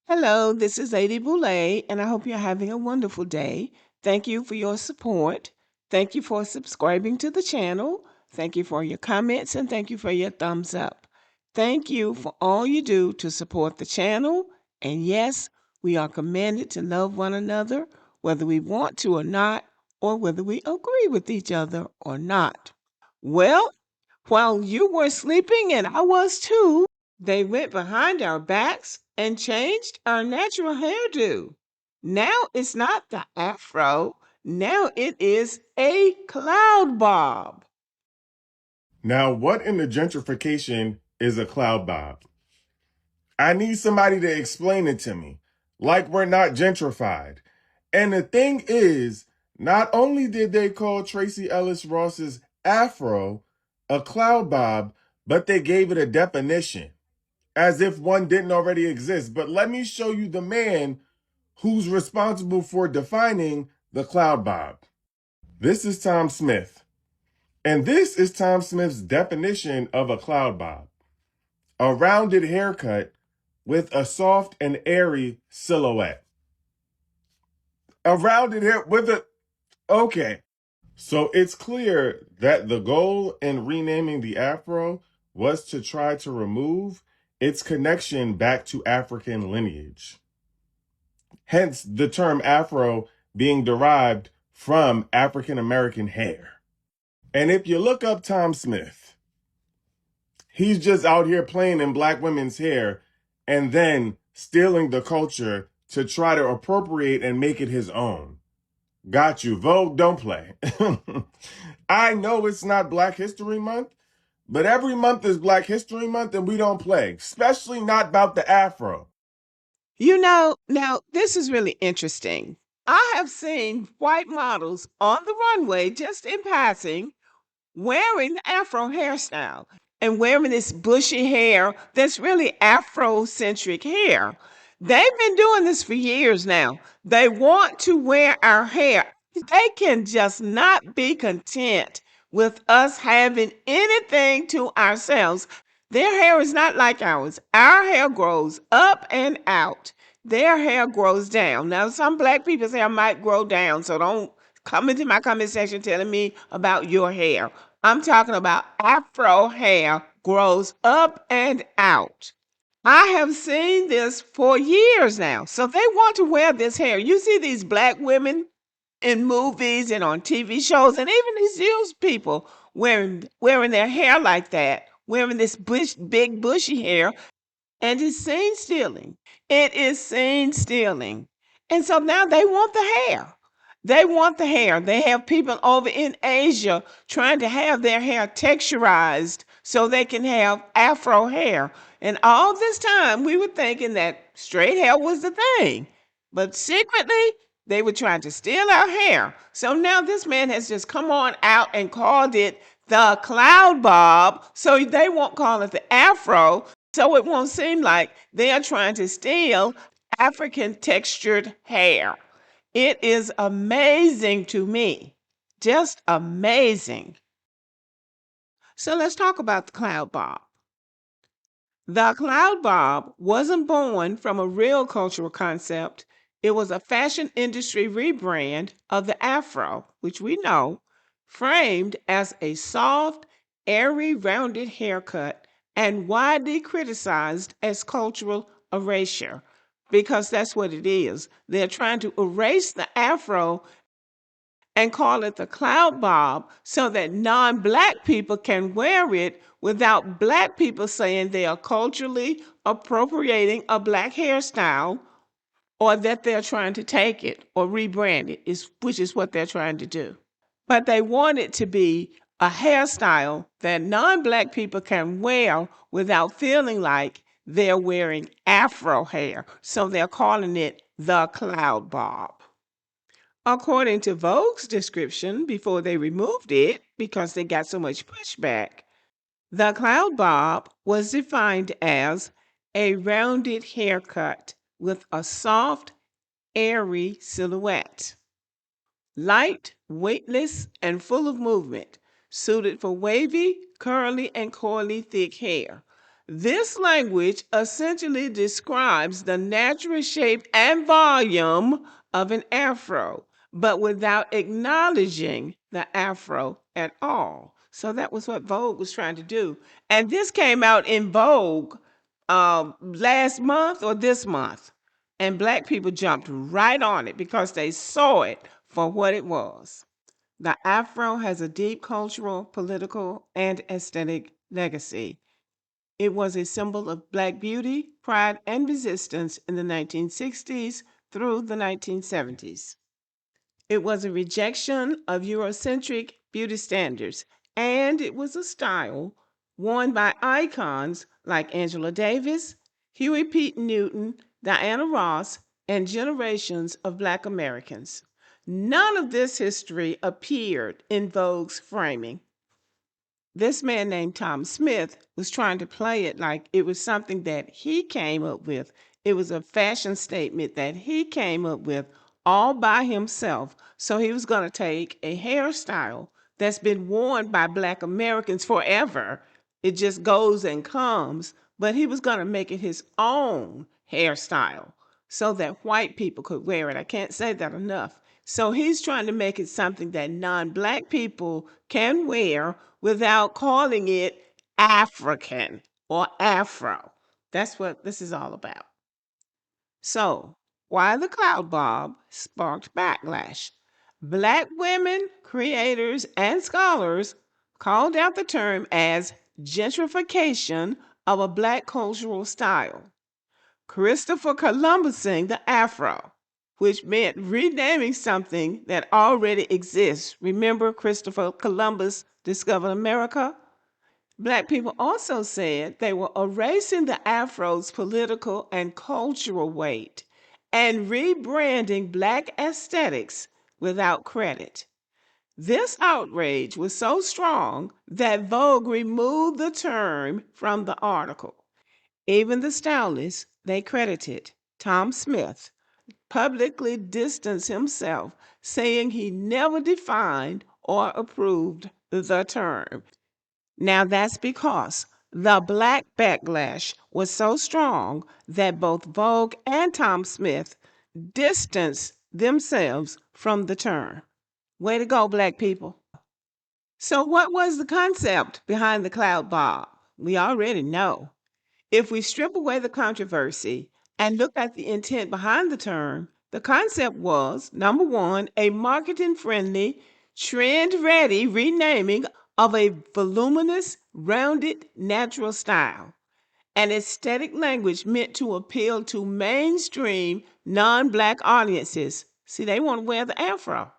Hello, this is Lady Boulay, and I hope you're having a wonderful day. Thank you for your support. Thank you for subscribing to the channel. Thank you for your comments, and thank you for your thumbs up. Thank you for all you do to support the channel. And yes, we are commanded to love one another, whether we want to or not, or whether we agree with each other or not. Well, while you were sleeping and I was too, they went behind our backs and changed our natural hairdo. Now it's not the afro, now it is a cloud bob. Now, what in the gentrification is a cloud bob? I need somebody to explain it to me, like we're not gentrified. And the thing is, not only did they call Tracy Ellis Ross's afro a cloud bob, but they gave it a definition, as if one didn't already exist. But let me show you the man who's responsible for defining the cloud bob. This is Tom Smith. And this is Tom Smith's definition of a cloud bob: a rounded haircut with a soft and airy silhouette. A rounded hair with a, okay. So it's clear that the goal in renaming the afro was to try to remove its connection back to African lineage. Hence the term afro being derived from African American hair. And if you look up Tom Smith, he's just out here playing in black women's hair and then stealing the culture to try to appropriate and make it his own. Got you. Vogue, don't play. I know it's not Black History Month, but every month is Black History Month and we don't play, especially not about the afro. Now this is really interesting. I have seen white models on the runway just in passing wearing the afro hairstyle and wearing this bushy hair that's really Afrocentric hair. They've been doing this for years now. They want to wear our hair. They can just not be content with us having anything to ourselves. Their hair is not like ours. Our hair grows up and out. Their hair grows down. Now, some black people's hair might grow down, so don't come into my comment section telling me about your hair. I'm talking about afro hair grows up and out. I have seen this for years now. So they want to wear this hair. You see these black women in movies and on TV shows, and even these news people wearing their hair like that, wearing this big bushy hair, and it's scene stealing. It is scene stealing. And so now they want the hair. They want the hair. They have people over in Asia trying to have their hair texturized so they can have afro hair. And all this time, we were thinking that straight hair was the thing. But secretly, they were trying to steal our hair. So now this man has just come on out and called it the cloud bob. So they won't call it the afro. So it won't seem like they are trying to steal African textured hair. It is amazing to me. Just amazing. So let's talk about the cloud bob. The cloud bob wasn't born from a real cultural concept. It was a fashion industry rebrand of the afro, which we know, framed as a soft, airy, rounded haircut and widely criticized as cultural erasure, because that's what it is. They're trying to erase the afro and call it the cloud bob so that non-black people can wear it without black people saying they are culturally appropriating a black hairstyle or that they're trying to take it or rebrand it, which is what they're trying to do. But they want it to be a hairstyle that non-black people can wear without feeling like they're wearing afro hair. So they're calling it the cloud bob. According to Vogue's description, before they removed it because they got so much pushback, the cloud bob was defined as a rounded haircut with a soft, airy silhouette. Light, weightless, and full of movement, suited for wavy, curly, and coily thick hair. This language essentially describes the natural shape and volume of an afro, but without acknowledging the afro at all. So that was what Vogue was trying to do. And this came out in Vogue last month or this month. And black people jumped right on it because they saw it for what it was. The afro has a deep cultural, political, and aesthetic legacy. It was a symbol of black beauty, pride, and resistance in the 1960s through the 1970s. It was a rejection of Eurocentric beauty standards, and it was a style worn by icons like Angela Davis, Huey P. Newton, Diana Ross, and generations of Black Americans. None of this history appeared in Vogue's framing. This man named Tom Smith was trying to play it like it was something that he came up with. It was a fashion statement that he came up with all by himself. So he was going to take a hairstyle that's been worn by Black Americans forever. It just goes and comes, but he was going to make it his own hairstyle so that white people could wear it. I can't say that enough. So he's trying to make it something that non-black people can wear without calling it African or Afro. That's what this is all about. So, why the cloud bob sparked backlash? Black women, creators, and scholars called out the term as gentrification of a black cultural style. Christopher Columbusing the Afro, which meant renaming something that already exists. Remember, Christopher Columbus discovered America? Black people also said they were erasing the Afro's political and cultural weight and rebranding Black aesthetics without credit. This outrage was so strong that Vogue removed the term from the article. Even the stylist they credited, Tom Smith, publicly distanced himself, saying he never defined or approved the term. Now that's because the black backlash was so strong that both Vogue and Tom Smith distanced themselves from the term. Way to go, black people. So, what was the concept behind the cloud bob? We already know. If we strip away the controversy and look at the intent behind the term, the concept was number one, a marketing friendly, trend ready renaming of a voluminous, rounded, natural style. An aesthetic language meant to appeal to mainstream non black audiences. See, they want to wear the afro.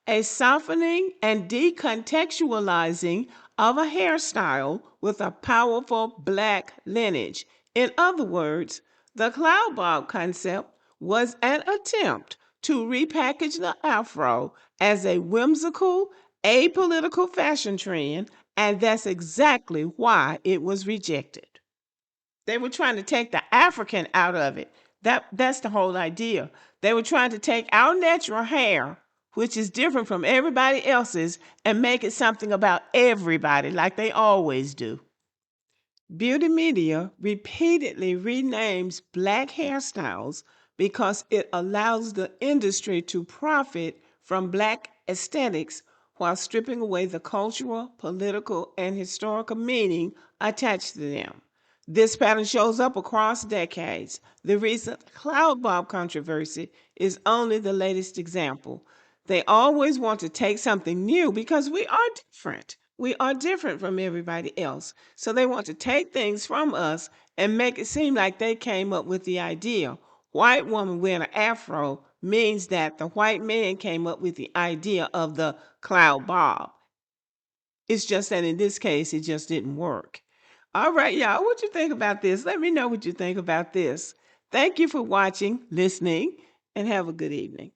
A softening and decontextualizing of a hairstyle with a powerful black lineage. In other words, the cloud bob concept was an attempt to repackage the afro as a whimsical, apolitical fashion trend, and that's exactly why it was rejected. They were trying to take the African out of it. That's the whole idea. They were trying to take our natural hair, which is different from everybody else's, and make it something about everybody like they always do. Beauty media repeatedly renames black hairstyles because it allows the industry to profit from black aesthetics while stripping away the cultural, political, and historical meaning attached to them. This pattern shows up across decades. The recent cloud bob controversy is only the latest example. They always want to take something new because we are different. We are different from everybody else. So they want to take things from us and make it seem like they came up with the idea. White woman wearing an afro means that the white man came up with the idea of the cloud bob. It's just that in this case, it just didn't work. All right, y'all, what you think about this? Let me know what you think about this. Thank you for watching, listening, and have a good evening.